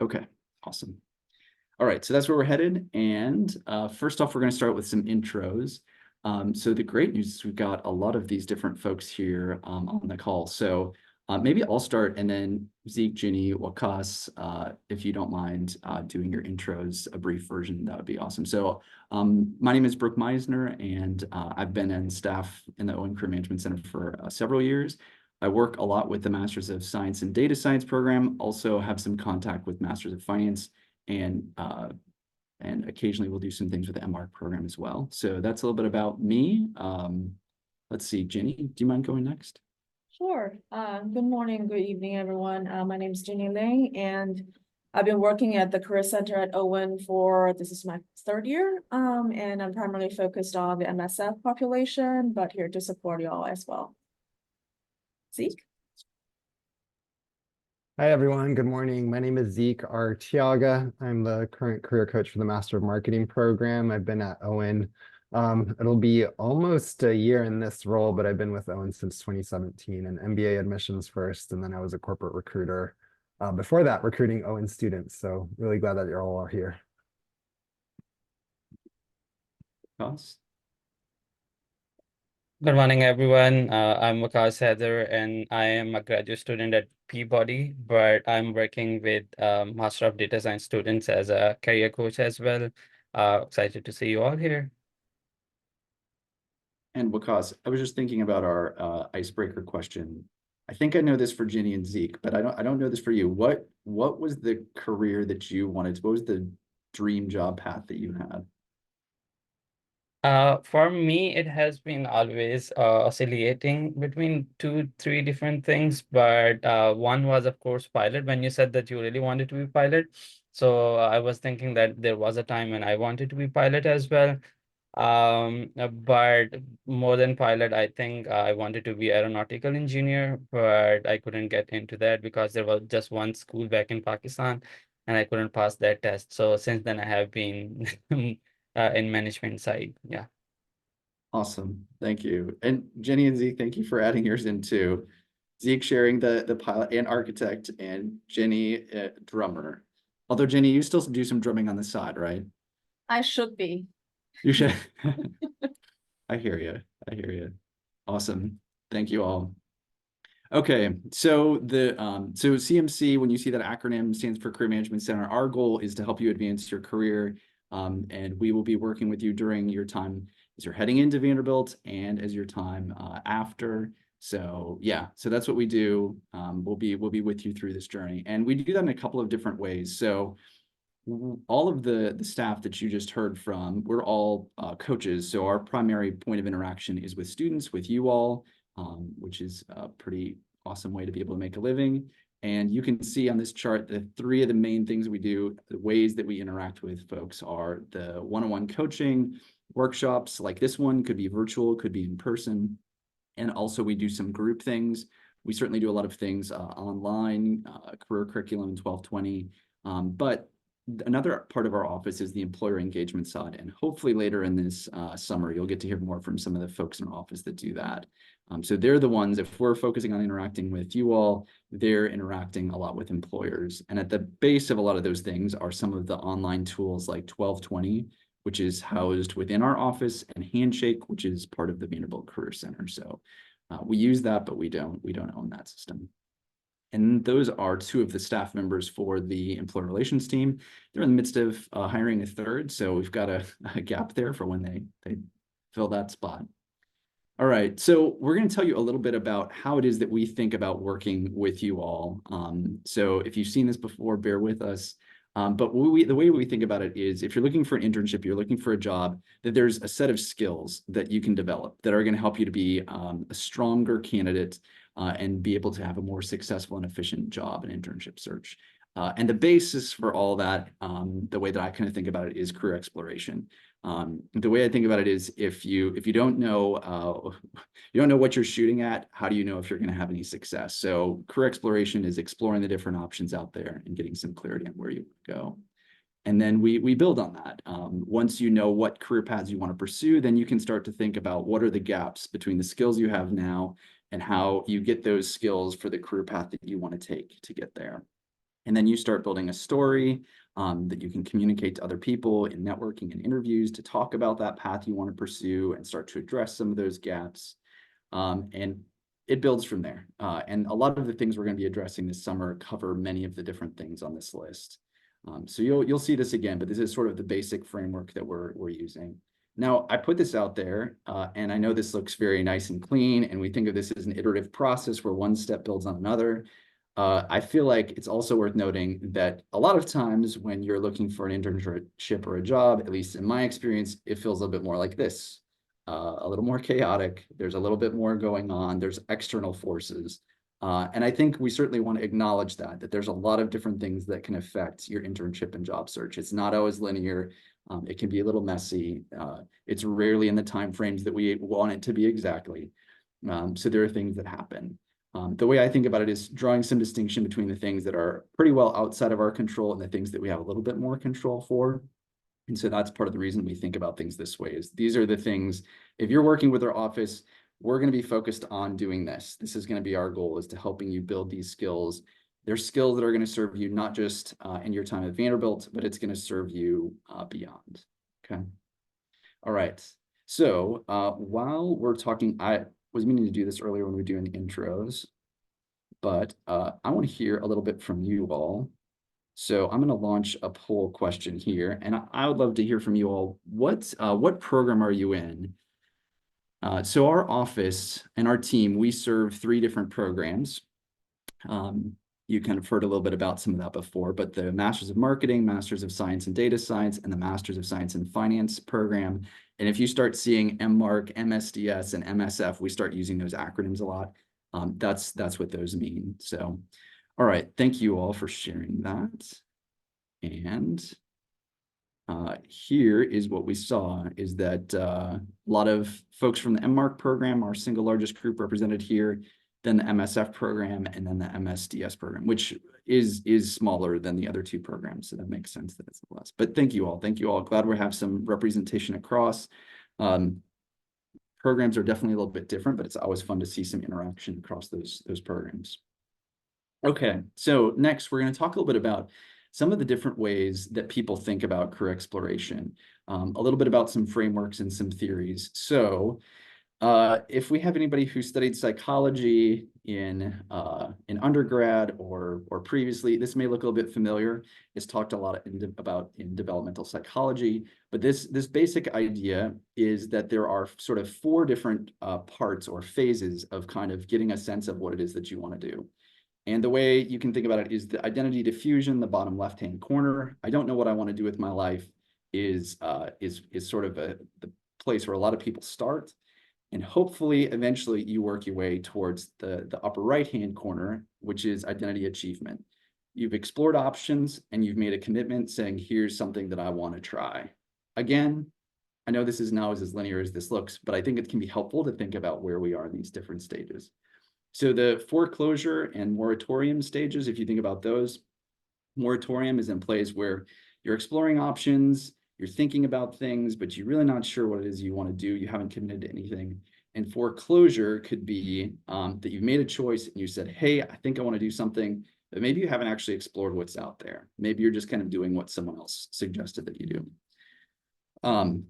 Okay, awesome. All right, so that's where we're headed. And first off, we're going to start with some intros. So the great news is we've got a lot of these different folks here on the call. So maybe I'll start, and then Zeke, Ginny, Wakas, if you don't mind doing your intros, a brief version, that would be awesome. So my name is Brooke Meisner, and I've been in staff in the Owen Career Management Center for several years. I work a lot with the Masters of Science and Data Science program, also have some contact with Masters of Finance, and occasionally we'll do some things with the MARC program as well. So that's a little bit about me. Let's see, Ginny, do you mind going next? Sure. Good morning, good evening, everyone. My name is Ginny Ling, and I've been working at the Career Center at Owen this is my third year, and I'm primarily focused on the MSF population, but here to support y'all as well. Zeke? Hi, everyone. Good morning. My name is Zeke Artiaga. I'm the current career coach for the Master of Marketing program. I've been at Owen. It'll be almost a year in this role, but I've been with Owen since 2017 and MBA admissions first, and then I was a corporate recruiter. Before that, recruiting Owen students. So really glad that you're all here. Ross? Good morning, everyone. I'm Wakas Heather, and I am a graduate student at Peabody, but I'm working with Master of Data Science students as a career coach as well. Excited to see you all here. And Wakas, I was just thinking about our icebreaker question. I think I know this for Ginny and Zeke, but I don't know this for you. What was the career that you wanted? What was the dream job path that you had? For me, it has been always oscillating between 2, 3 different things, but one was, of course, pilot. When you said that you really wanted to be pilot, so I was thinking that there was a time when I wanted to be pilot as well. But more than pilot, I think I wanted to be aeronautical engineer, but I couldn't get into that because there was just one school back in Pakistan, and I couldn't pass that test. So since then, I have been in management side. Yeah. Awesome. Thank you. And Jenny and Zeke, thank you for adding yours in too. Zeke sharing the pilot and architect, and Jenny drummer. Although Jenny, you still do some drumming on the side, right? I should be. You should. I hear you. I hear you. Awesome. Thank you all. Okay, so so CMC, when you see that acronym, stands for Career Management Center. Our goal is to help you advance your career, and we will be working with you during your time as you're heading into Vanderbilt and as your time after. So yeah, so that's what we do. We'll be with you through this journey, and we do that in a couple of different ways. So all of the staff that you just heard from, we're all coaches. So our primary point of interaction is with students, with you all, which is a pretty awesome way to be able to make a living. And you can see on this chart, the 3 of the main things we do, the ways that we interact with folks are the one-on-one coaching, workshops like this one, could be virtual, could be in person. And also we do some group things. We certainly do a lot of things online, career curriculum 1220, but another part of our office is the employer engagement side, and hopefully later in this summer, you'll get to hear more from some of the folks in our office that do that. So they're the ones, if we're focusing on interacting with you all, they're interacting a lot with employers. And at the base of a lot of those things are some of the online tools like 1220, which is housed within our office, and Handshake, which is part of the Vanderbilt Career Center. So we use that, but we don't own that system. And those are 2 of the staff members for the employee relations team. They're in the midst of hiring a 3rd, so we've got a gap there for when they fill that spot. All right, so we're going to tell you a little bit about how it is that we think about working with you all. So if you've seen this before, bear with us. But the way we think about it is, if you're looking for an internship, you're looking for a job, that there's a set of skills that you can develop that are going to help you to be a stronger candidate and be able to have a more successful and efficient job and internship search. And the basis for all that, the way that I kind of think about it, is career exploration. The way I think about it is, if you don't know what you're shooting at, how do you know if you're going to have any success? So career exploration is exploring the different options out there and getting some clarity on where you go. And then we build on that. Once you know what career paths you want to pursue, then you can start to think about what are the gaps between the skills you have now and how you get those skills for the career path that you want to take to get there. And then you start building a story that you can communicate to other people in networking and interviews to talk about that path you want to pursue and start to address some of those gaps. And it builds from there. And a lot of the things we're going to be addressing this summer cover many of the different things on this list. So you'll see this again, but this is sort of the basic framework that we're using. Now, I put this out there, and I know this looks very nice and clean, and we think of this as an iterative process where one step builds on another. I feel like it's also worth noting that a lot of times when you're looking for an internship or a job, at least in my experience, it feels a little bit more like this, a little more chaotic. There's a little bit more going on. There's external forces. And I think we certainly want to acknowledge that there's a lot of different things that can affect your internship and job search. It's not always linear. It can be a little messy. It's rarely in the timeframes that we want it to be exactly. So there are things that happen. The way I think about it is drawing some distinction between the things that are pretty well outside of our control and the things that we have a little bit more control for. And so that's part of the reason we think about things this way is these are the things, if you're working with our office, we're going to be focused on doing this. This is going to be our goal, is to helping you build these skills. They're skills that are going to serve you not just in your time at Vanderbilt, but it's going to serve you beyond. Okay. All right. So while we're talking, I was meaning to do this earlier when we were doing the intros, but I want to hear a little bit from you all. So I'm going to launch a poll question here, and I would love to hear from you all. What program are you in? So our office and our team, we serve 3 different programs. You kind of heard a little bit about some of that before, but the Masters of Marketing, Masters of Science and Data Science, and the Masters of Science and Finance program. And if you start seeing MMarc, MSDS, and MSF, we start using those acronyms a lot. That's what those mean. So, all right, thank you all for sharing that. And here is what we saw, is that a lot of folks from the MMarc program, our single largest group represented here, then the MSF program, and then the MSDS program, which is smaller than the other 2 programs. So that makes sense that it's less. But thank you all. Thank you all. Glad we have some representation across. Programs are definitely a little bit different, but it's always fun to see some interaction across those programs. Okay, so next we're going to talk a little bit about some of the different ways that people think about career exploration, a little bit about some frameworks and some theories. So if we have anybody who studied psychology in undergrad or previously, this may look a little bit familiar. It's talked a lot about in developmental psychology, but this basic idea is that there are sort of 4 different parts or phases of kind of getting a sense of what it is that you want to do. And the way you can think about it is the identity diffusion, the bottom left-hand corner. I don't know what I want to do with my life is sort of the place where a lot of people start. And hopefully, eventually, you work your way towards the upper right-hand corner, which is identity achievement. You've explored options and you've made a commitment saying, here's something that I want to try. Again, I know this isn't always as linear as this looks, but I think it can be helpful to think about where we are in these different stages. So the foreclosure and moratorium stages, if you think about those, moratorium is in place where you're exploring options, you're thinking about things, but you're really not sure what it is you want to do. You haven't committed to anything. And foreclosure could be that you've made a choice and you said, hey, I think I want to do something, but maybe you haven't actually explored what's out there. Maybe you're just kind of doing what someone else suggested that you do.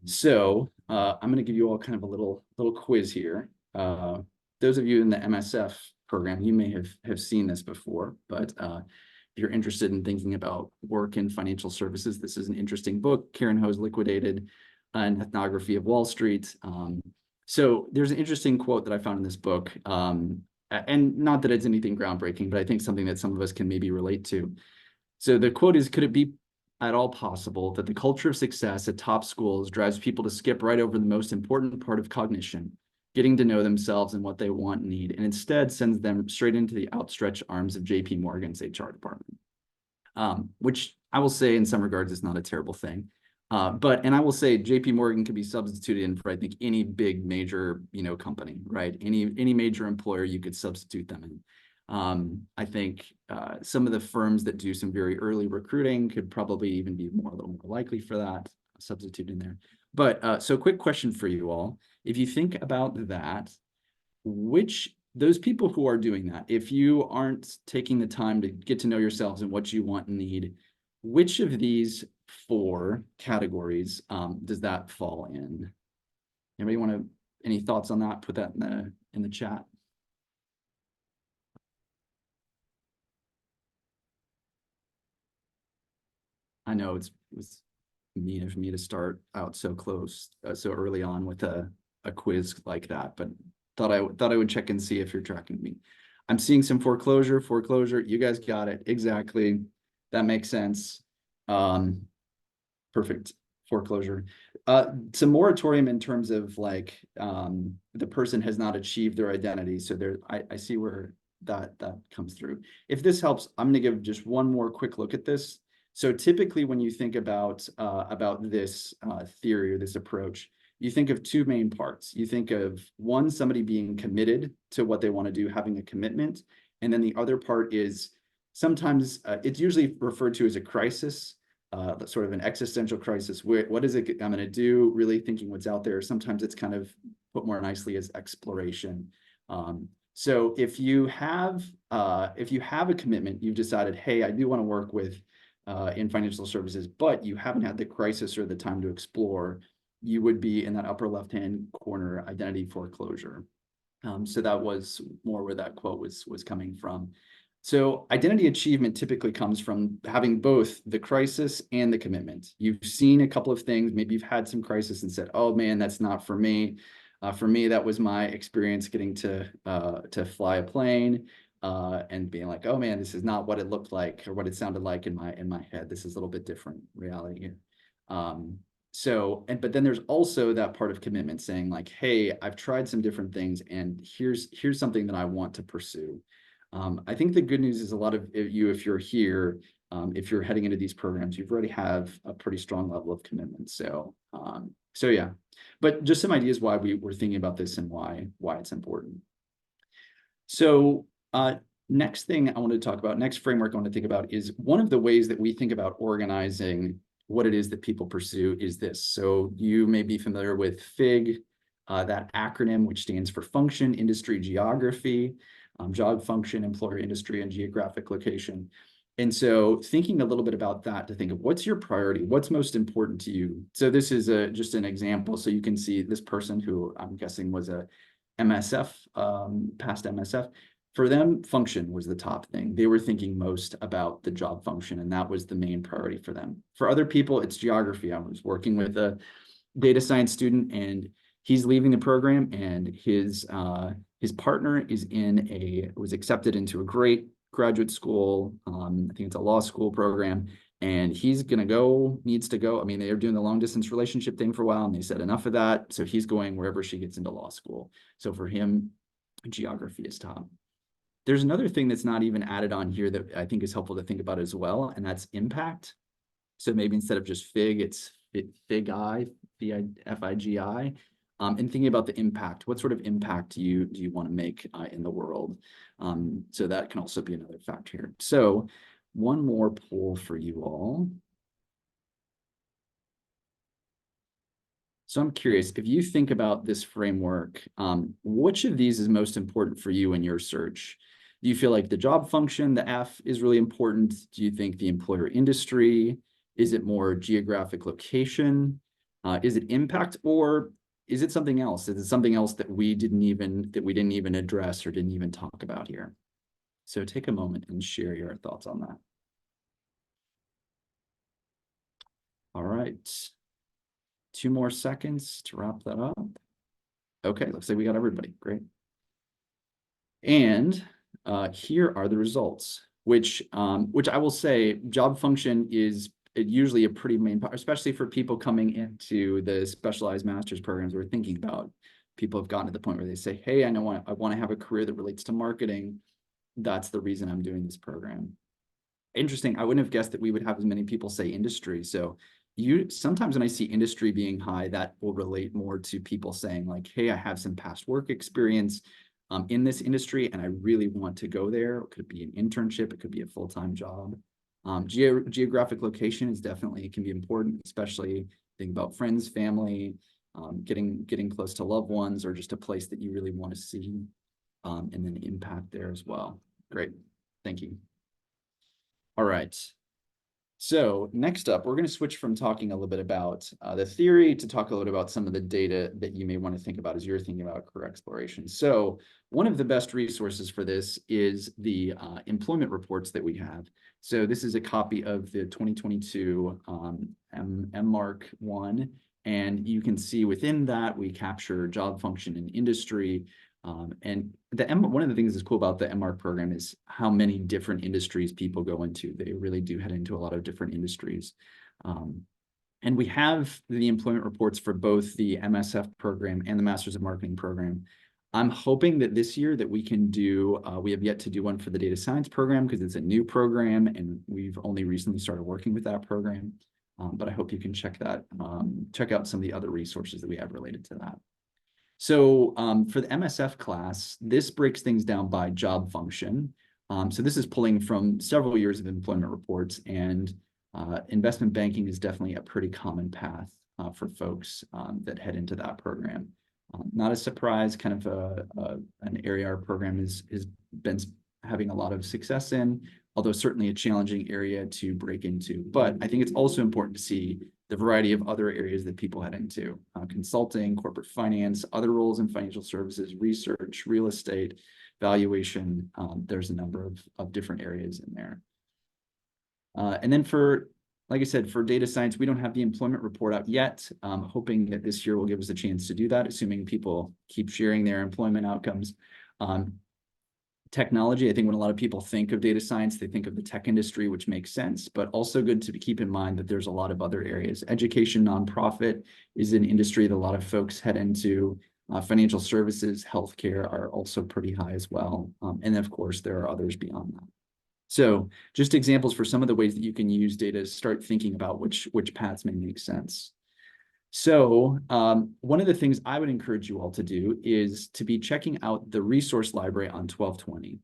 So I'm going to give you all kind of a little quiz here. Those of you in the MSF program, you may have seen this before, but if you're interested in thinking about work in financial services, this is an interesting book, Karen Ho's Liquidated, an ethnography of Wall Street. So there's an interesting quote that I found in this book, and not that it's anything groundbreaking, but I think something that some of us can maybe relate to. So the quote is, could it be at all possible that the culture of success at top schools drives people to skip right over the most important part of cognition, getting to know themselves and what they want and need, and instead sends them straight into the outstretched arms of JP Morgan's HR department, which I will say in some regards is not a terrible thing. And I will say JP Morgan could be substituted in for, I think, any big major, company, right? Any major employer you could substitute them in. I think some of the firms that do some very early recruiting could probably even be a little more likely for that substitute in there. But so quick question for you all. If you think about that, which those people who are doing that, if you aren't taking the time to get to know yourselves and what you want and need, which of these 4 categories does that fall in? Anybody want to, any thoughts on that? Put that in the chat. I know it was mean of me to start out so close, so early on with a quiz like that, but thought I would check and see if you're tracking me. I'm seeing some foreclosure. You guys got it exactly. That makes sense. Perfect. Foreclosure. Some moratorium in terms of like the person has not achieved their identity. So there, I see where that comes through. If this helps, I'm going to give just one more quick look at this. So typically when you think about this theory or this approach, you think of 2 main parts. You think of one, somebody being committed to what they want to do, having a commitment. And then the other part is sometimes it's usually referred to as a crisis, sort of an existential crisis. What is it I'm going to do? Really thinking what's out there. Sometimes it's kind of put more nicely as exploration. So if you have a commitment, you've decided, hey, I do want to work with in financial services, but you haven't had the crisis or the time to explore, you would be in that upper left-hand corner, identity foreclosure. So that was more where that quote was coming from. So identity achievement typically comes from having both the crisis and the commitment. You've seen a couple of things, maybe you've had some crisis and said, oh man, that's not for me. For me, that was my experience getting to fly a plane and being like, oh man, this is not what it looked like or what it sounded like in my head. This is a little bit different reality here. But then there's also that part of commitment saying like, hey, I've tried some different things and here's something that I want to pursue. I think the good news is a lot of you, if you're here, if you're heading into these programs, you've already have a pretty strong level of commitment. So yeah, but just some ideas why we're thinking about this and why it's important. So next thing I want to talk about, next framework I want to think about is one of the ways that we think about organizing what it is that people pursue is this. So you may be familiar with FIG, that acronym, which stands for Function, Industry, Geography. Job function, employer, industry, and geographic location. And so thinking a little bit about that to think of what's your priority, what's most important to you. So this is just an example. So you can see this person who I'm guessing was a MSF, past MSF. For them, function was the top thing. They were thinking most about the job function, and that was the main priority for them. For other people, it's geography. I was working with a data science student, and he's leaving the program, and his partner was accepted into a great graduate school. I think it's a law school program, and he's needs to go. I mean, they were doing the long distance relationship thing for a while, and they said enough of that. So he's going wherever she gets into law school. So for him, geography is top. There's another thing that's not even added on here that I think is helpful to think about as well, and that's impact. So maybe instead of just FIG, it's FIGI, FIGI. And thinking about the impact, what sort of impact do you want to make in the world? So that can also be another factor here. So one more poll for you all. So I'm curious, if you think about this framework, which of these is most important for you in your search? Do you feel like the job function, the F, is really important? Do you think the employer industry? Is it more geographic location? Is it impact, or is it something else? Is it something else that we didn't even address or didn't even talk about here? So take a moment and share your thoughts on that. All right. 2 more seconds to wrap that up. Okay, looks like we got everybody. Great. And here are the results, which I will say, job function is usually a pretty main part, especially for people coming into the specialized master's programs we're thinking about. People have gotten to the point where they say, hey, I want to have a career that relates to marketing. That's the reason I'm doing this program. Interesting. I wouldn't have guessed that we would have as many people say industry. So sometimes when I see industry being high, that will relate more to people saying like, hey, I have some past work experience in this industry, and I really want to go there. It could be an internship. It could be a full-time job. Geographic location can be important, especially think about friends, family, getting close to loved ones, or just a place that you really want to see. and then impact there as well. Great, thank you. All right. So next up, we're going to switch from talking a little bit about the theory to talk a little bit about some of the data that you may want to think about as you're thinking about career exploration. So one of the best resources for this is the employment reports that we have. So this is a copy of the 2022 MMark 1, and you can see within that we capture job function and industry. And one of the things that's cool about the MMark program is how many different industries people go into. They really do head into a lot of different industries. And we have the employment reports for both the MSF program and the Masters of Marketing program. I'm hoping that this year that we can do, we have yet to do one for the data science program because it's a new program and we've only recently started working with that program. But I hope you can check that, check out some of the other resources that we have related to that. So for the MSF class, this breaks things down by job function. So this is pulling from several years of employment reports, and investment banking is definitely a pretty common path for folks that head into that program. Not a surprise, kind of an area our program has been having a lot of success in, although certainly a challenging area to break into. But I think it's also important to see the variety of other areas that people head into: consulting, corporate finance, other roles in financial services, research, real estate, valuation. There's a number of different areas in there. And then like I said, for data science, we don't have the employment report out yet. Hoping that this year will give us a chance to do that, assuming people keep sharing their employment outcomes. Technology, I think when a lot of people think of data science, they think of the tech industry, which makes sense, but also good to keep in mind that there's a lot of other areas. Education, nonprofit is an industry that a lot of folks head into. Financial services, healthcare are also pretty high as well. And of course, there are others beyond that. So just examples for some of the ways that you can use data to start thinking about which paths may make sense. So one of the things I would encourage you all to do is to be checking out the resource library on 1220.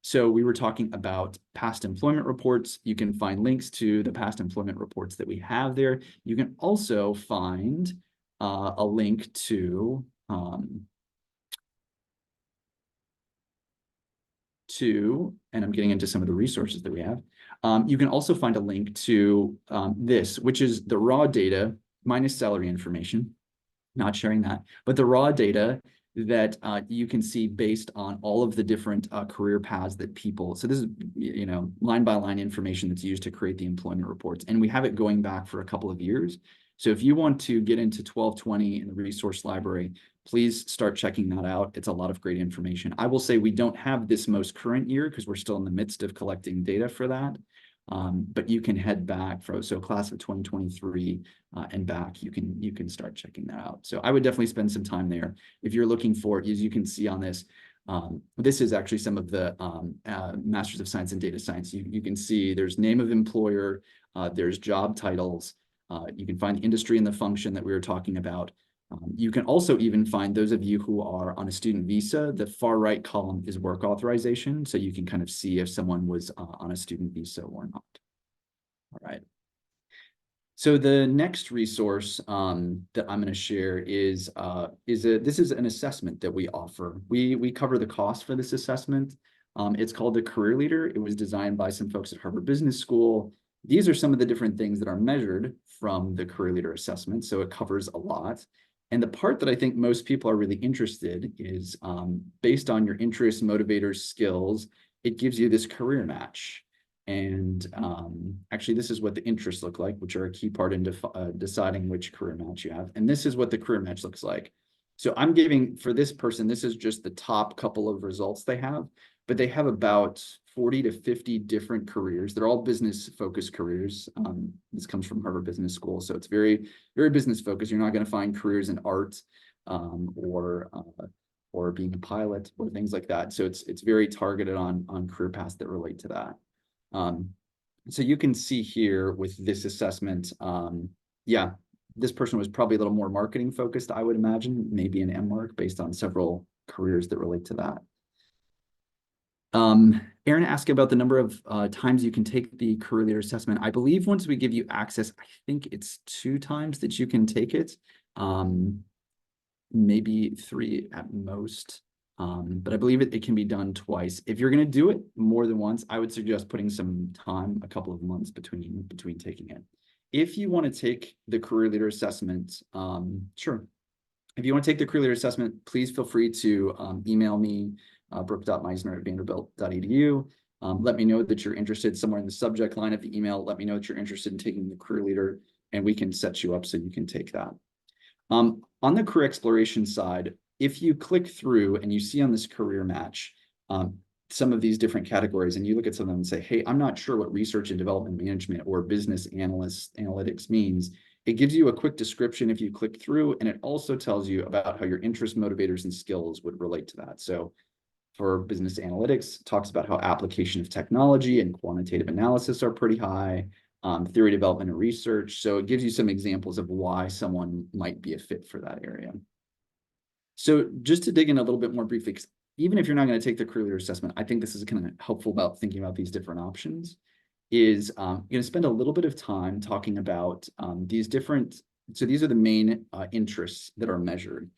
So we were talking about past employment reports. You can find links to the past employment reports that we have there. You can also find a link to, and I'm getting into some of the resources that we have. You can also find a link to this, which is the raw data minus salary information, not sharing that, but the raw data that you can see based on all of the different career paths that people, so this is, line by line information that's used to create the employment reports. And we have it going back for a couple of years. So if you want to get into 1220 in the resource library, please start checking that out. It's a lot of great information. I will say we don't have this most current year because we're still in the midst of collecting data for that. But you can head back so class of 2023 and back, you can start checking that out. So I would definitely spend some time there. If you're looking for, as you can see on this, this is actually some of the Masters of Science and Data Science. You can see there's name of employer, there's job titles, you can find industry and the function that we were talking about. You can also even find those of you who are on a student visa. The far right column is work authorization, so you can kind of see if someone was on a student visa or not. All right. So the next resource that I'm going to share is this is an assessment that we offer. We cover the cost for this assessment. It's called the Career Leader. It was designed by some folks at Harvard Business School. These are some of the different things that are measured from the Career Leader assessment, so it covers a lot. And the part that I think most people are really interested is based on your interests, motivators, skills, it gives you this career match. And actually, this is what the interests look like, which are a key part in deciding which career match you have. And this is what the career match looks like. So I'm giving, for this person, this is just the top couple of results they have, but they have about 40 to 50 different careers. They're all business-focused careers. This comes from Harvard Business School, so it's very, very business-focused. You're not going to find careers in art or being a pilot or things like that. So it's very targeted on career paths that relate to that. So you can see here with this assessment, yeah, this person was probably a little more marketing focused, I would imagine, maybe an MMark based on several careers that relate to that. Aaron asked about the number of times you can take the Career Leader assessment. I believe once we give you access, I think it's 2 times that you can take it, maybe 3 at most. But I believe it can be done twice. If you're going to do it more than once, I would suggest putting some time, a couple of months between taking it. If you want to take the career leader assessment, sure. If you want to take the career leader assessment, please feel free to email me, brooke.meisner@vanderbilt.edu. Let me know that you're interested somewhere in the subject line of the email. Let me know that you're interested in taking the career leader, and we can set you up so you can take that. On the career exploration side, if you click through and you see on this career match some of these different categories, and you look at some of them and say, hey, I'm not sure what research and development management or business analytics means, it gives you a quick description if you click through, and it also tells you about how your interests, motivators, and skills would relate to that. So for business analytics, it talks about how application of technology and quantitative analysis are pretty high, theory development and research. So it gives you some examples of why someone might be a fit for that area. So just to dig in a little bit more briefly, even if you're not going to take the career leader assessment, I think this is kind of helpful about thinking about these different options, is you're going to spend a little bit of time talking about these different, so these are the main interests that are measured.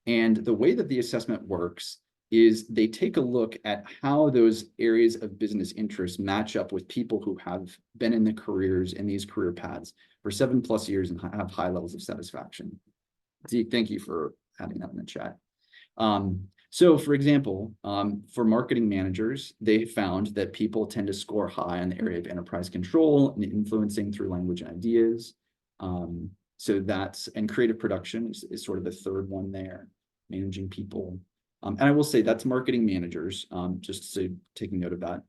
And the way that the assessment works is they take a look at how those areas of business interest match up with people who have been in the careers in these career paths for 7+ years and have high levels of satisfaction. Zeke, thank you for adding that in the chat. So for example, for marketing managers, they found that people tend to score high in the area of enterprise control and influencing through language and ideas. So that's, and creative production is sort of the third one there, managing people. And I will say that's marketing managers, just so taking note of that.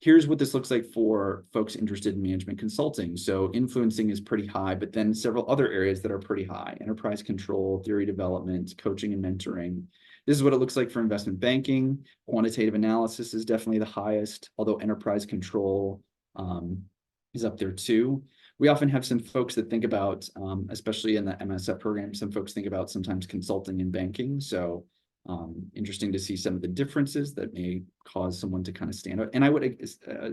Here's what this looks like for folks interested in management consulting. So influencing is pretty high, but then several other areas that are pretty high: enterprise control, theory development, coaching and mentoring. This is what it looks like for investment banking. Quantitative analysis is definitely the highest, although enterprise control is up there too. We often have some folks that think about, especially in the MSF program, some folks think about sometimes consulting and banking. So interesting to see some of the differences that may cause someone to kind of stand out. And I would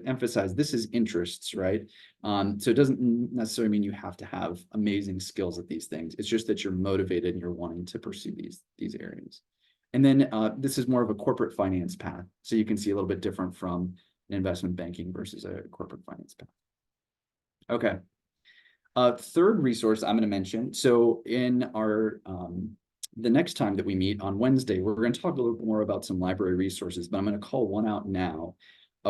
emphasize this is interests, right? So it doesn't necessarily mean you have to have amazing skills at these things. It's just that you're motivated and you're wanting to pursue these areas. And then this is more of a corporate finance path. So you can see a little bit different from an investment banking versus a corporate finance path. Okay. Third resource I'm going to mention. So in our the next time that we meet on Wednesday, we're going to talk a little bit more about some library resources, but I'm going to call one out now.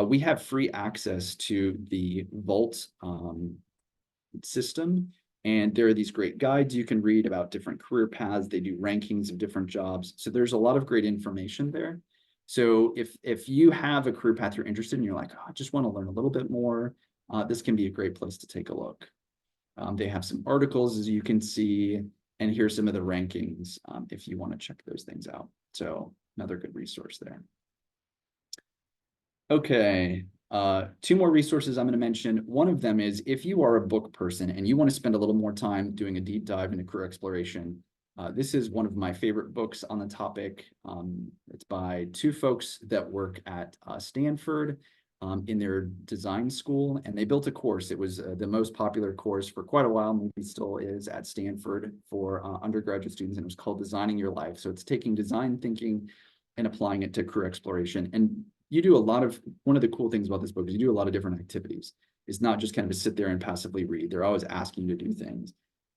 We have free access to the Vault system, and there are these great guides you can read about different career paths. They do rankings of different jobs. So there's a lot of great information there. So if you have a career path you're interested in, you're like, oh, I just want to learn a little bit more, this can be a great place to take a look. They have some articles, as you can see, and here's some of the rankings if you want to check those things out. So another good resource there. Okay, two more resources I'm going to mention. One of them is if you are a book person and you want to spend a little more time doing a deep dive into career exploration, this is one of my favorite books on the topic. It's by two folks that work at Stanford in their design school, and they built a course. It was the most popular course for quite a while, maybe still is, at Stanford for undergraduate students, and it was called Designing Your Life. So it's taking design thinking and applying it to career exploration. And you do a lot of, one of the cool things about this book is you do a lot of different activities. It's not just kind of to sit there and passively read. They're always asking you to do things.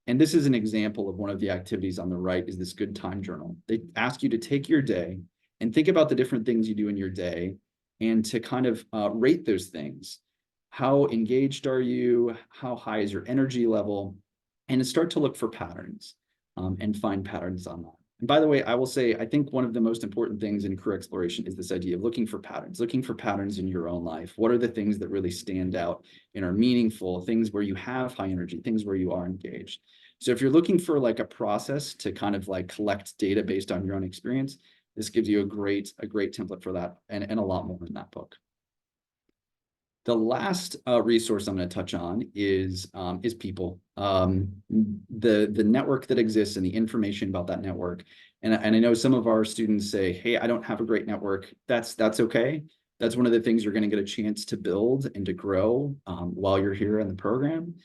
And this is an example of one of the activities on the right, is this good time journal. They ask you to take your day and think about the different things you do in your day, and to kind of rate those things. How engaged are you? How high is your energy level? And to start to look for patterns and find patterns on that. And by the way, I will say, I think one of the most important things in career exploration is this idea of looking for patterns in your own life. What are the things that really stand out and are meaningful, things where you have high energy, things where you are engaged. So if you're looking for like a process to kind of like collect data based on your own experience, this gives you a great template for that, and a lot more in that book. The last resource I'm going to touch on is people, the network that exists and the information about that network. And I know some of our students say, hey, I don't have a great network. That's okay. That's one of the things you're going to get a chance to build and to grow while you're here in the program.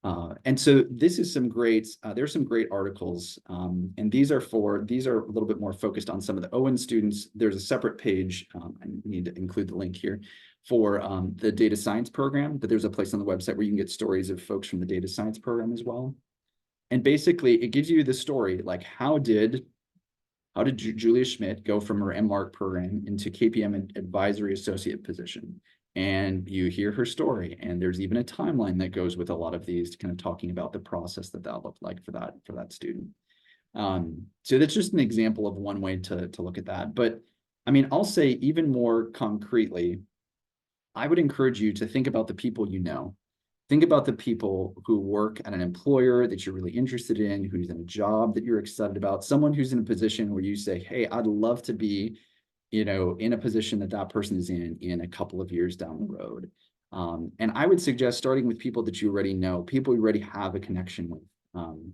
And so this is some great, there's some great articles, and these are a little bit more focused on some of the Owen students. There's a separate page, I need to include the link here, for the data science program, but there's a place on the website where you can get stories of folks from the data science program as well. And basically it gives you the story, like how did Julia Schmidt go from her MArch program into KPM advisory associate position? And you hear her story, and there's even a timeline that goes with a lot of these, kind of talking about the process that looked like for that student. So that's just an example of one way to look at that. But I mean, I'll say even more concretely, I would encourage you to think about the people you know. Think about the people who work at an employer that you're really interested in, who's in a job that you're excited about, someone who's in a position where you say, hey, I'd love to be, you know, in a position that person is in a couple of years down the road. And I would suggest starting with people that you already know, people you already have a connection with,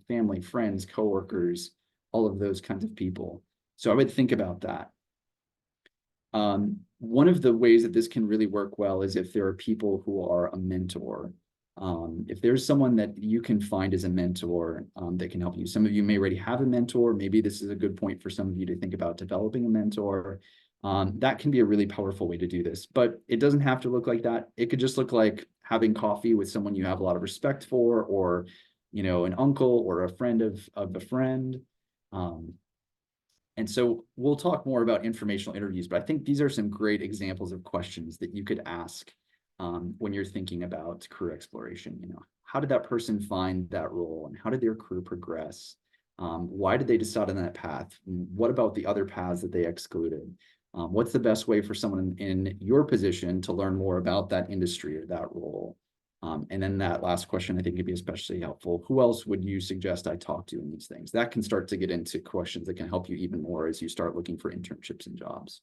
family, friends, coworkers, all of those kinds of people. So I would think about that. One of the ways that this can really work well is if there are people who are a mentor. If there's someone that you can find as a mentor that can help you. Some of you may already have a mentor. Maybe this is a good point for some of you to think about developing a mentor. That can be a really powerful way to do this, but it doesn't have to look like that. It could just look like having coffee with someone you have a lot of respect for, or, you know, an uncle or a friend of a friend. And so we'll talk more about informational interviews, but I think these are some great examples of questions that you could ask when you're thinking about career exploration. You know, how did that person find that role, and how did their career progress? Why did they decide on that path? What about the other paths that they excluded? What's the best way for someone in your position to learn more about that industry or that role? And then that last question, I think, could be especially helpful. Who else would you suggest I talk to in these things? That can start to get into questions that can help you even more as you start looking for internships and jobs.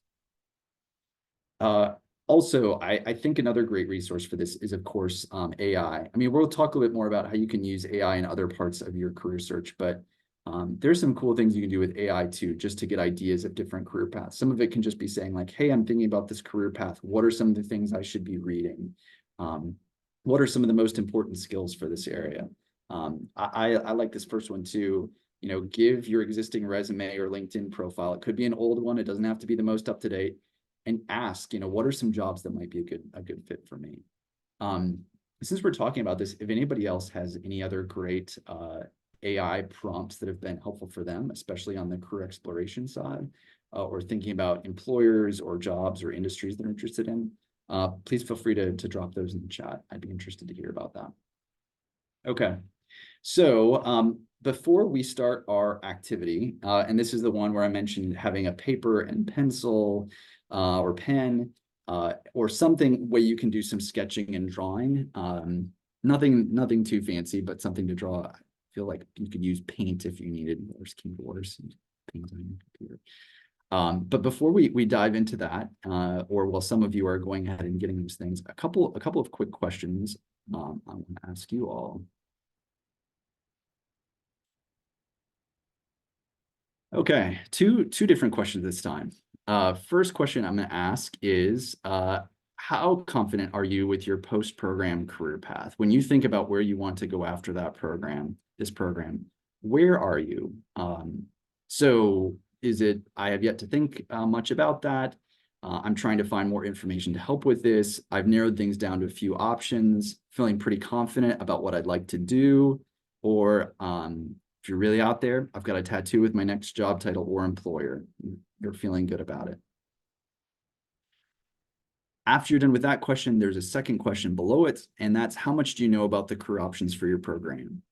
Also, I think another great resource for this is, of course, AI. I mean, we'll talk a little bit more about how you can use AI in other parts of your career search, but there's some cool things you can do with AI too, just to get ideas of different career paths. Some of it can just be saying like, hey, I'm thinking about this career path. What are some of the things I should be reading? What are some of the most important skills for this area? I like this first one too. You know, give your existing resume or LinkedIn profile. It could be an old one. It doesn't have to be the most up to date. And ask, you know, what are some jobs that might be a good fit for me? Since we're talking about this, if anybody else has any other great AI prompts that have been helpful for them, especially on the career exploration side, or thinking about employers or jobs or industries they're interested in, please feel free to drop those in the chat. I'd be interested to hear about that. Okay, so before we start our activity, and this is the one where I mentioned having a paper and pencil or pen, or something where you can do some sketching and drawing. Nothing too fancy, but something to draw. I feel like you could use paint if you needed. There's keyboards, paint on your computer. But before we dive into that, or while some of you are going ahead and getting those things, a couple of quick questions I want to ask you all. Okay, two different questions this time. First question I'm going to ask is, how confident are you with your post-program career path? When you think about where you want to go after that program, where are you? So is it, I have yet to think much about that. I'm trying to find more information to help with this. I've narrowed things down to a few options, feeling pretty confident about what I'd like to do. Or if you're really out there, I've got a tattoo with my next job title or employer. You're feeling good about it. After you're done with that question, there's a second question below it, and that's how much do you know about the career options for your program?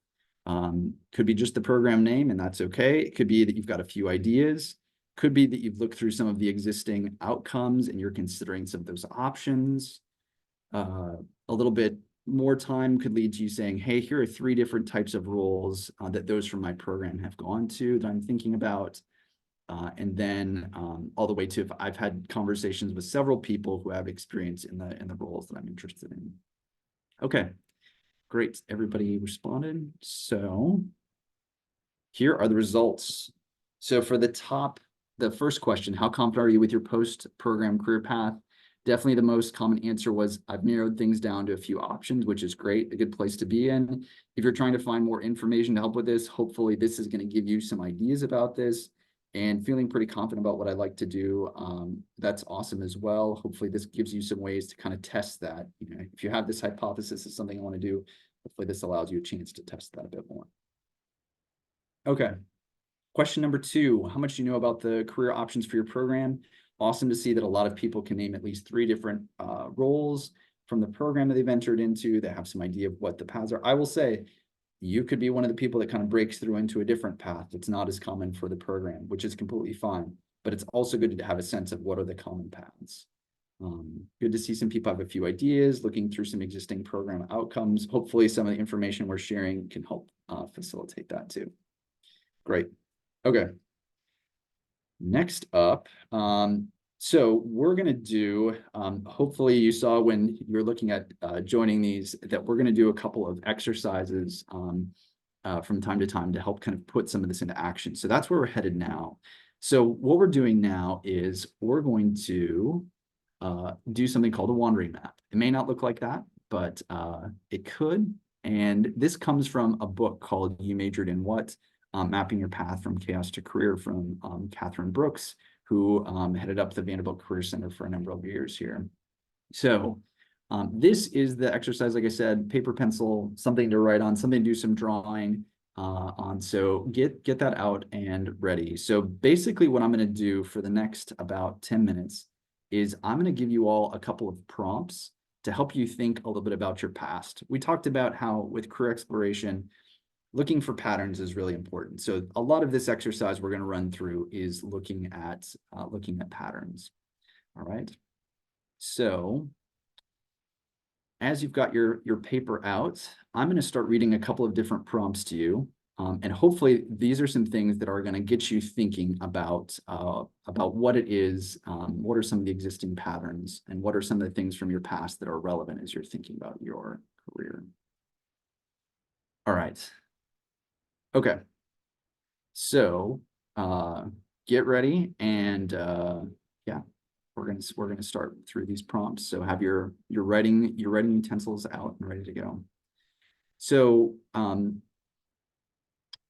Could be just the program name, and that's okay. It could be that you've got a few ideas. Could be that you've looked through some of the existing outcomes and you're considering some of those options. A little bit more time could lead to you saying, hey, here are 3 different types of roles that those from my program have gone to that I'm thinking about. And then all the way to, if I've had conversations with several people who have experience in the roles that I'm interested in. Okay, great. Everybody responded. So here are the results. So for the first question, how confident are you with your post-program career path? Definitely the most common answer was, I've narrowed things down to a few options, which is great, a good place to be in. If you're trying to find more information to help with this, hopefully this is going to give you some ideas about this, and feeling pretty confident about what I like to do. That's awesome as well. Hopefully this gives you some ways to kind of test that. You know, if you have this hypothesis is something I want to do, hopefully this allows you a chance to test that a bit more. Okay. Question number 2, how much do you know about the career options for your program? Awesome to see that a lot of people can name at least 3 different roles from the program that they've entered into. They have some idea of what the paths are. I will say, you could be one of the people that kind of breaks through into a different path that's not as common for the program, which is completely fine. But it's also good to have a sense of what are the common paths. Good to see some people have a few ideas, looking through some existing program outcomes. Hopefully some of the information we're sharing can help facilitate that too. Great. Okay. Next up, so we're going to do, hopefully you saw when you're looking at joining these, that we're going to do a couple of exercises from time to time to help kind of put some of this into action. So that's where we're headed now. So what we're doing now is we're going to do something called a wandering map. It may not look like that, but it could. And this comes from a book called You Majored in What? Mapping Your Path from Chaos to Career from Catherine Brooks, who headed up the Vanderbilt Career Center for a number of years here. So this is the exercise, like I said, paper, pencil, something to write on, something to do some drawing on. So get that out and ready. So basically what I'm going to do for the next about 10 minutes is I'm going to give you all a couple of prompts to help you think a little bit about your past. We talked about how with career exploration, looking for patterns is really important. So a lot of this exercise we're going to run through is looking at patterns. All right. So as you've got your paper out, I'm going to start reading a couple of different prompts to you. And hopefully these are some things that are going to get you thinking about what it is, what are some of the existing patterns, and what are some of the things from your past that are relevant as you're thinking about your career. All right. Okay, so get ready, and yeah, we're gonna start through these prompts. So have your writing utensils out and ready to go. So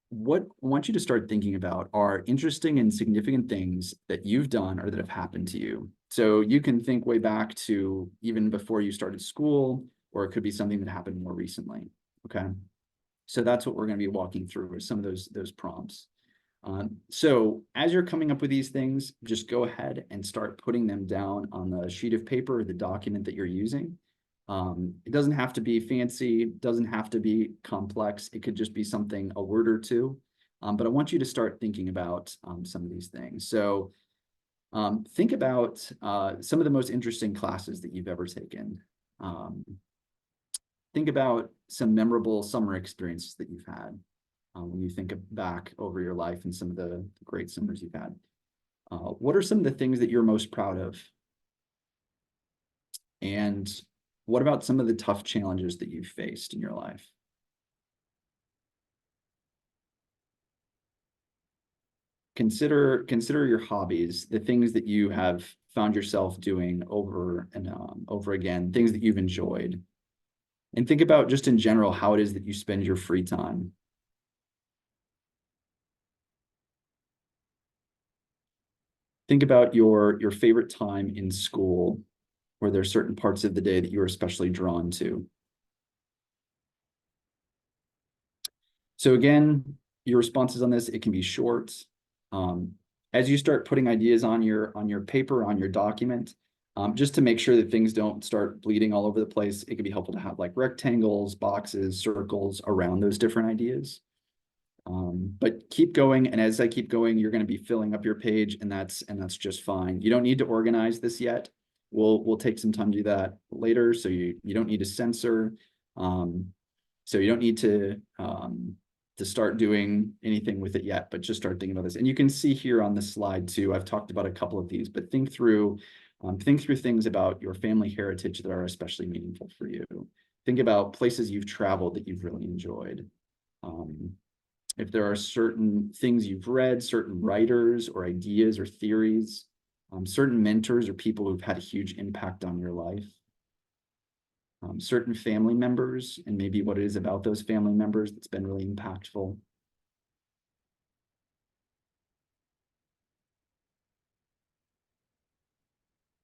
what I want you to start thinking about are interesting and significant things that you've done or that have happened to you. So you can think way back to even before you started school, or it could be something that happened more recently. Okay. So that's what we're going to be walking through, is some of those prompts. So as you're coming up with these things, just go ahead and start putting them down on the sheet of paper or the document that you're using. It doesn't have to be fancy, doesn't have to be complex. It could just be something, a word or two. But I want you to start thinking about some of these things. So think about some of the most interesting classes that you've ever taken. Think about some memorable summer experiences that you've had when you think back over your life and some of the great summers you've had. What are some of the things that you're most proud of? And what about some of the tough challenges that you've faced in your life? Consider your hobbies, the things that you have found yourself doing over and over again, things that you've enjoyed. And think about just in general how it is that you spend your free time. Think about your favorite time in school, where there's certain parts of the day that you're especially drawn to. So again, your responses on this, it can be short. As you start putting ideas on your paper, on your document, just to make sure that things don't start bleeding all over the place, it can be helpful to have like rectangles, boxes, circles around those different ideas. But keep going, and as I keep going, you're going to be filling up your page, and that's just fine. You don't need to organize this yet. We'll take some time to do that later. So you don't need to censor. So you don't need to start doing anything with it yet, but just start thinking about this. And you can see here on this slide too, I've talked about a couple of these, but think through things about your family heritage that are especially meaningful for you. Think about places you've traveled that you've really enjoyed. If there are certain things you've read, certain writers or ideas or theories certain mentors or people who've had a huge impact on your life, certain family members, and maybe what it is about those family members that's been really impactful.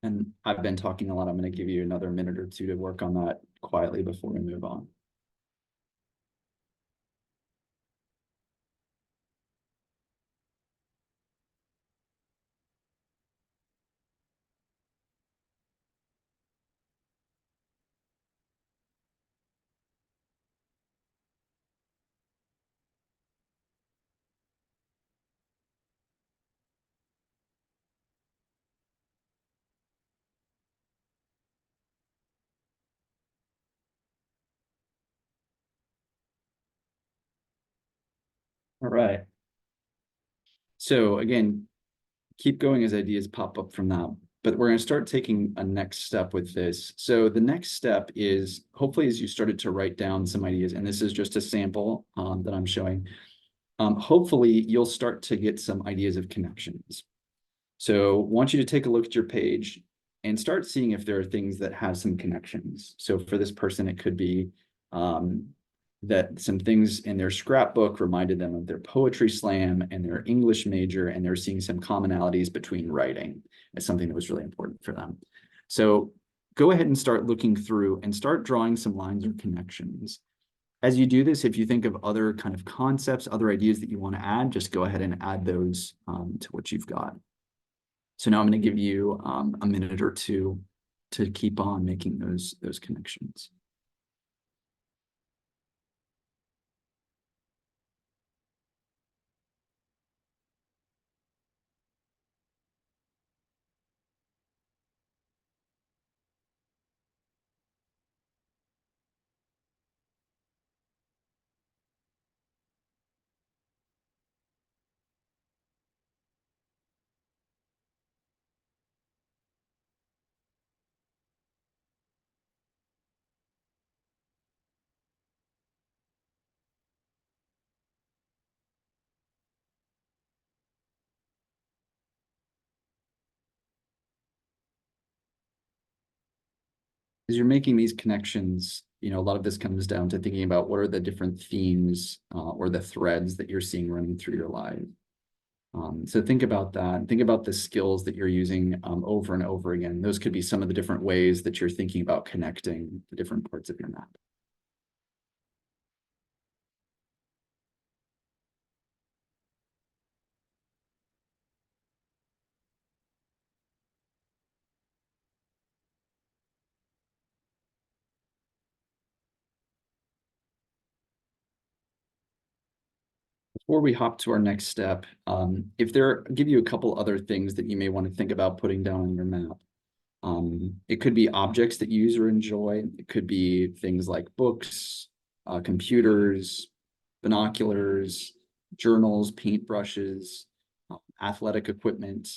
And I've been talking a lot. I'm going to give you another minute or two to work on that quietly before we move on. All right. So again, keep going as ideas pop up from that. But we're going to start taking a next step with this. So the next step is, hopefully as you started to write down some ideas, and this is just a sample that I'm showing, hopefully you'll start to get some ideas of connections. So I want you to take a look at your page and start seeing if there are things that have some connections. So for this person, it could be that some things in their scrapbook reminded them of their poetry slam and their English major, and they're seeing some commonalities between writing as something that was really important for them. So go ahead and start looking through and start drawing some lines or connections. As you do this, if you think of other kind of concepts, other ideas that you want to add, just go ahead and add those to what you've got. So now I'm going to give you a minute or two to keep on making those connections. As you're making these connections, a lot of this comes down to thinking about what are the different themes or the threads that you're seeing running through your life. So think about that. Think about the skills that you're using over and over again. Those could be some of the different ways that you're thinking about connecting the different parts of your map. Before we hop to our next step, give you a couple other things that you may want to think about putting down on your map. It could be objects that you use or enjoy. It could be things like books, computers, binoculars, journals, paintbrushes, athletic equipment.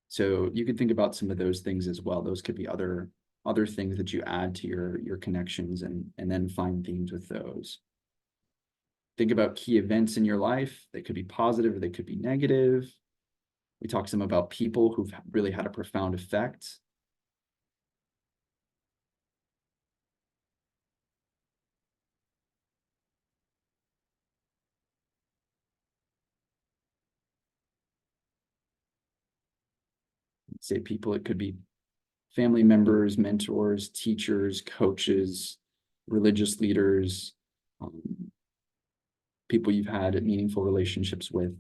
So you could think about some of those things as well. Those could be other things that you add to your connections and then find themes with those. Think about key events in your life. They could be positive or they could be negative. We talked some about people who've really had a profound effect. Say people, it could be family members, mentors, teachers, coaches, religious leaders, people you've had meaningful relationships with.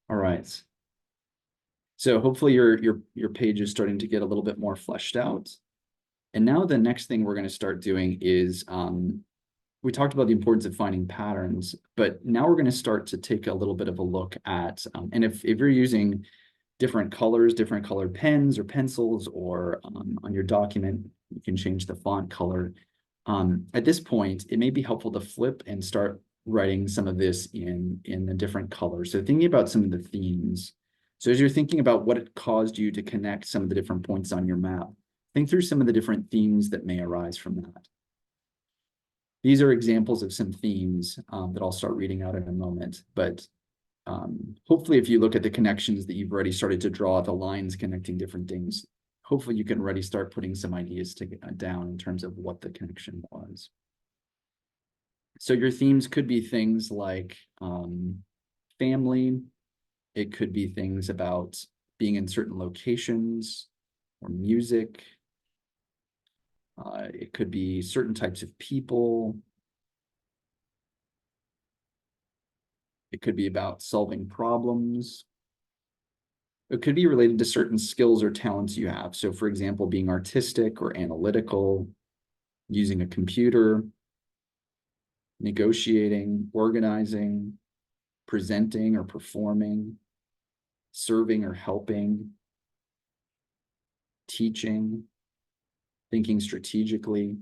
All right. So hopefully your page is starting to get a little bit more fleshed out. And now the next thing we're going to start doing is we talked about the importance of finding patterns, but now we're going to start to take a little bit of a look at, and if you're using different colors, different colored pens or pencils, or on your document, you can change the font color. At this point, it may be helpful to flip and start writing some of this in a different color. So thinking about some of the themes. So as you're thinking about what it caused you to connect some of the different points on your map, think through some of the different themes that may arise from that. These are examples of some themes that I'll start reading out in a moment, but hopefully if you look at the connections that you've already started to draw, the lines connecting different things, hopefully you can already start putting some ideas down in terms of what the connection was. So your themes could be things like family. It could be things about being in certain locations or music. It could be certain types of people. It could be about solving problems. It could be related to certain skills or talents you have. So for example, being artistic or analytical, using a computer, negotiating, organizing, presenting or performing, serving or helping, teaching, thinking strategically.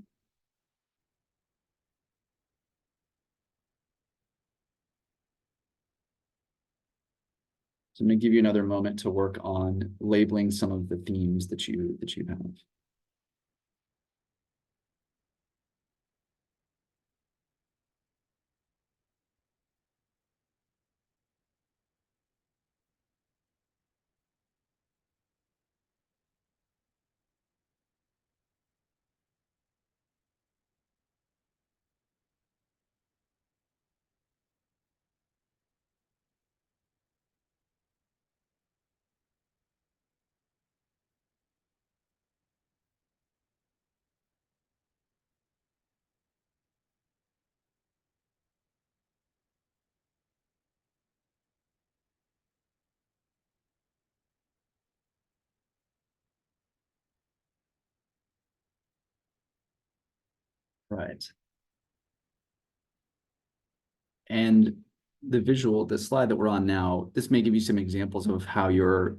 So I'm going to give you another moment to work on labeling some of the themes that you have. Right. And the slide that we're on now, this may give you some examples of how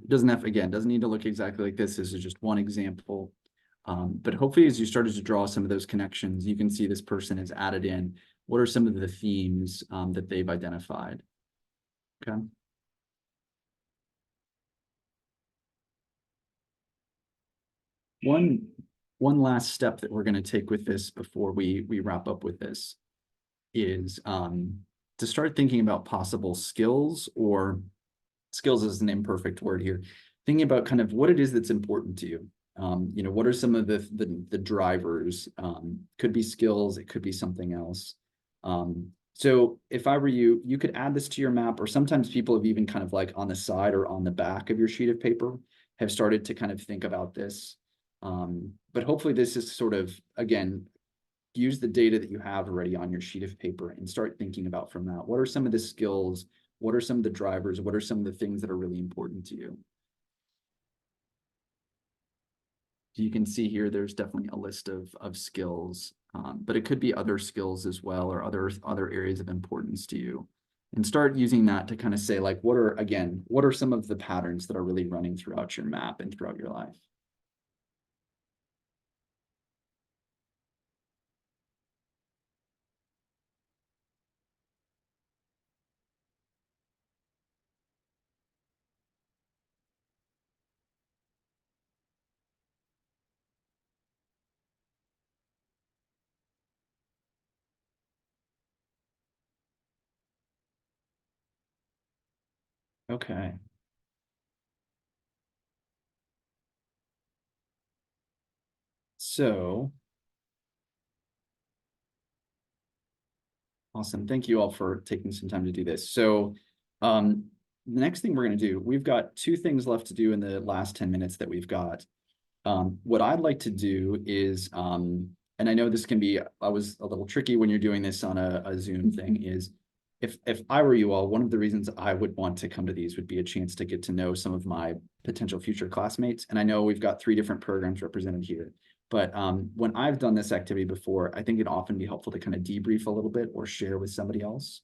doesn't need to look exactly like this. This is just one example. But hopefully as you started to draw some of those connections, you can see this person has added in, what are some of the themes that they've identified? Okay. One last step that we're going to take with this before we wrap up with this is to start thinking about possible skills, or skills is an imperfect word here, thinking about kind of what it is that's important to you. What are some of the drivers? Could be skills, it could be something else. So if I were you, you could add this to your map, or sometimes people have even kind of like on the side or on the back of your sheet of paper have started to kind of think about this. But hopefully this is sort of, again, use the data that you have already on your sheet of paper and start thinking about from that. What are some of the skills? What are some of the drivers? What are some of the things that are really important to you? You can see here, there's definitely a list of skills, but it could be other skills as well, or other areas of importance to you. And start using that to kind of say, like, what are some of the patterns that are really running throughout your map and throughout your life? Okay. So awesome. Thank you all for taking some time to do this. So the next thing we're going to do, we've got 2 things left to do in the last 10 minutes that we've got. What I'd like to do is, and I know this can be, I was a little tricky when you're doing this on a Zoom thing, is if I were you all, one of the reasons I would want to come to these would be a chance to get to know some of my potential future classmates. And I know we've got 3 different programs represented here, but when I've done this activity before, I think it'd often be helpful to kind of debrief a little bit or share with somebody else.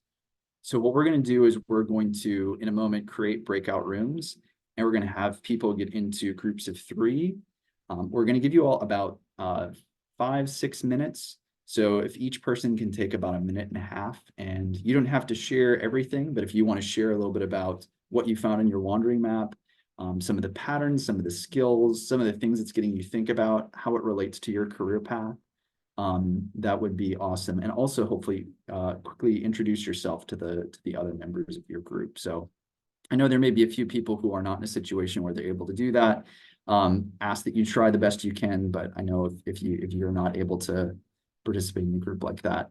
So what we're going to do is we're going to, in a moment, create breakout rooms, and we're going to have people get into groups of 3. We're going to give you all about 5-6 minutes. So if each person can take about 1.5 minutes, and you don't have to share everything, but if you want to share a little bit about what you found in your wandering map, some of the patterns, some of the skills, some of the things it's getting you think about, how it relates to your career path, that would be awesome. And also hopefully quickly introduce yourself to the other members of your group. So I know there may be a few people who are not in a situation where they're able to do that. Ask that you try the best you can, but I know if you're not able to participate in a group like that,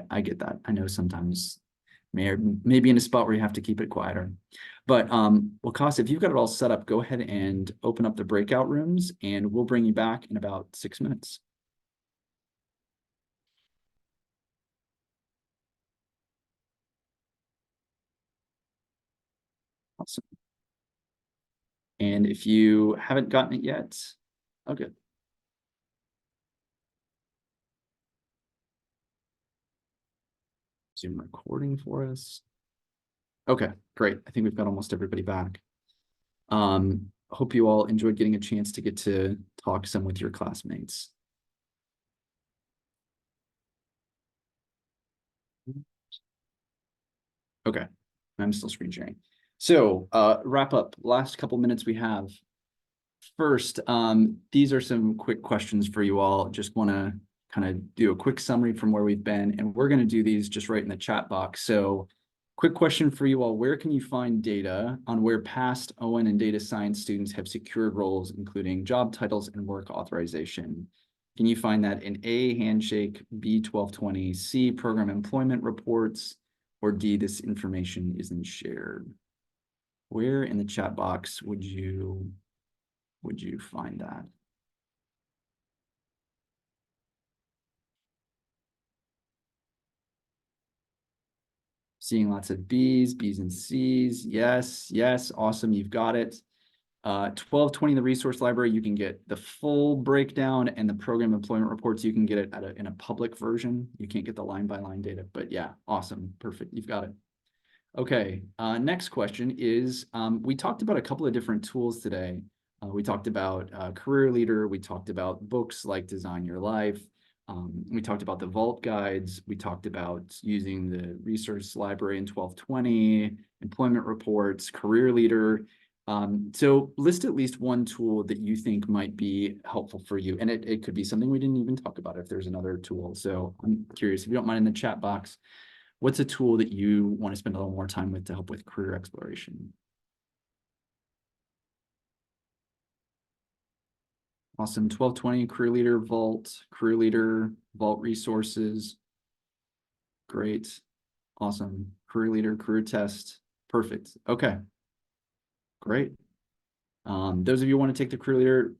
I get that. I know sometimes maybe in a spot where you have to keep it quieter. But Wakas, if you've got it all set up, go ahead and open up the breakout rooms and we'll bring you back in about 6 minutes. Awesome. And if you haven't gotten it yet, oh, good. Zoom recording for us. Okay, great. I think we've got almost everybody back. Hope you all enjoyed getting a chance to get to talk some with your classmates. Okay, I'm still screen sharing. So wrap up, last couple minutes we have. First, these are some quick questions for you all. Just want to kind of do a quick summary from where we've been, and we're going to do these just right in the chat box. So quick question for you all. Where can you find data on where past ON and data science students have secured roles, including job titles and work authorization? Can you find that in A, Handshake, B, 1220, C, program employment reports, or D, this information isn't shared? Where in the chat box would you find that? Seeing lots of B's and C's. Yes, yes, awesome, you've got it. 1220, the resource library, you can get the full breakdown, and the program employment reports, you can get it in a public version. You can't get the line-by-line data, but yeah, awesome, perfect, you've got it. Okay, next question is, we talked about a couple of different tools today. We talked about Career Leader, we talked about books like Design Your Life, we talked about the Vault guides, we talked about using the resource library in 1220, employment reports, Career Leader. So list at least one tool that you think might be helpful for you. And it could be something we didn't even talk about if there's another tool. So I'm curious, if you don't mind, in the chat box, what's a tool that you want to spend a little more time with to help with career exploration? Awesome. 1220, Career Leader, Vault resources. Great. Awesome. Career Leader, Career Test. Perfect. Okay. Great. Those of you who want to take the Career Leader,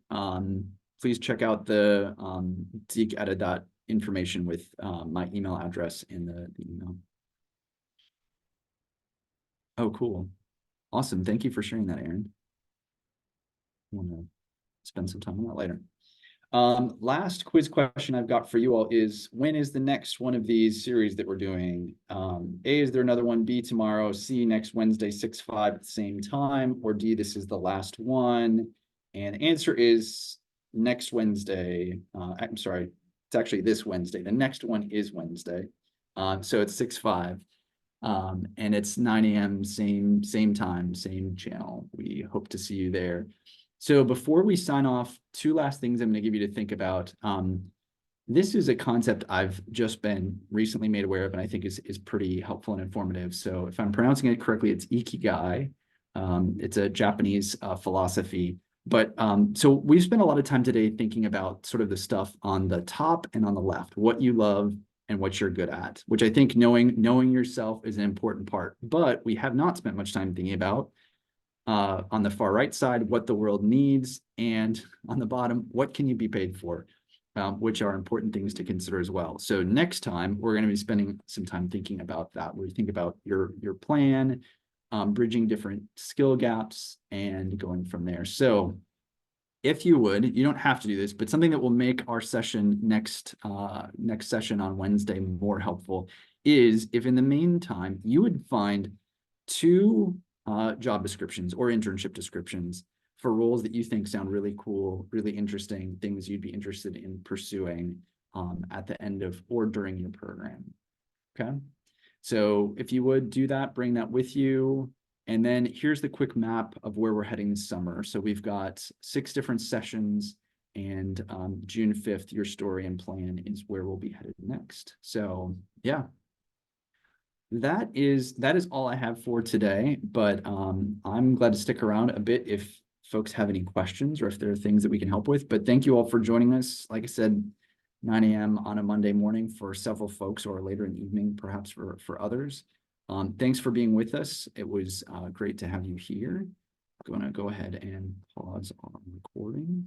please check out the Zeke added that information with my email address in the email. Oh, cool. Awesome. Thank you for sharing that, Aaron. I want to spend some time on that later. Last quiz question I've got for you all is, when is the next one of these series that we're doing? A, is there another one? B, tomorrow? C, next Wednesday, 6-5 at the same time? Or D, this is the last one? And answer is next Wednesday. I'm sorry, it's actually this Wednesday. The next one is Wednesday. So it's 6-5. And it's 9 a.m. same time, same channel. We hope to see you there. So before we sign off, two last things I'm going to give you to think about. This is a concept I've just been recently made aware of, and I think is pretty helpful and informative. So if I'm pronouncing it correctly, it's Ikigai. It's a Japanese philosophy. But so we've spent a lot of time today thinking about sort of the stuff on the top and on the left, what you love and what you're good at, which I think knowing yourself is an important part. But we have not spent much time thinking about on the far right side, what the world needs, and on the bottom, what can you be paid for, which are important things to consider as well. So next time, we're going to be spending some time thinking about that, where you think about your plan, bridging different skill gaps, and going from there. So if you would, you don't have to do this, but something that will make our session next session on Wednesday more helpful is if in the meantime, you would find 2 job descriptions or internship descriptions for roles that you think sound really cool, really interesting, things you'd be interested in pursuing at the end of or during your program. Okay. So if you would do that, bring that with you. And then here's the quick map of where we're heading this summer. So we've got 6 different sessions And June 5th, your story and plan is where we'll be headed next. So yeah. That is all I have for today, but I'm glad to stick around a bit if folks have any questions or if there are things that we can help with. But thank you all for joining us. Like I said, 9 a.m. on a Monday morning for several folks, or later in the evening, perhaps for others. Thanks for being with us. It was great to have you here. I'm going to go ahead and pause on recording.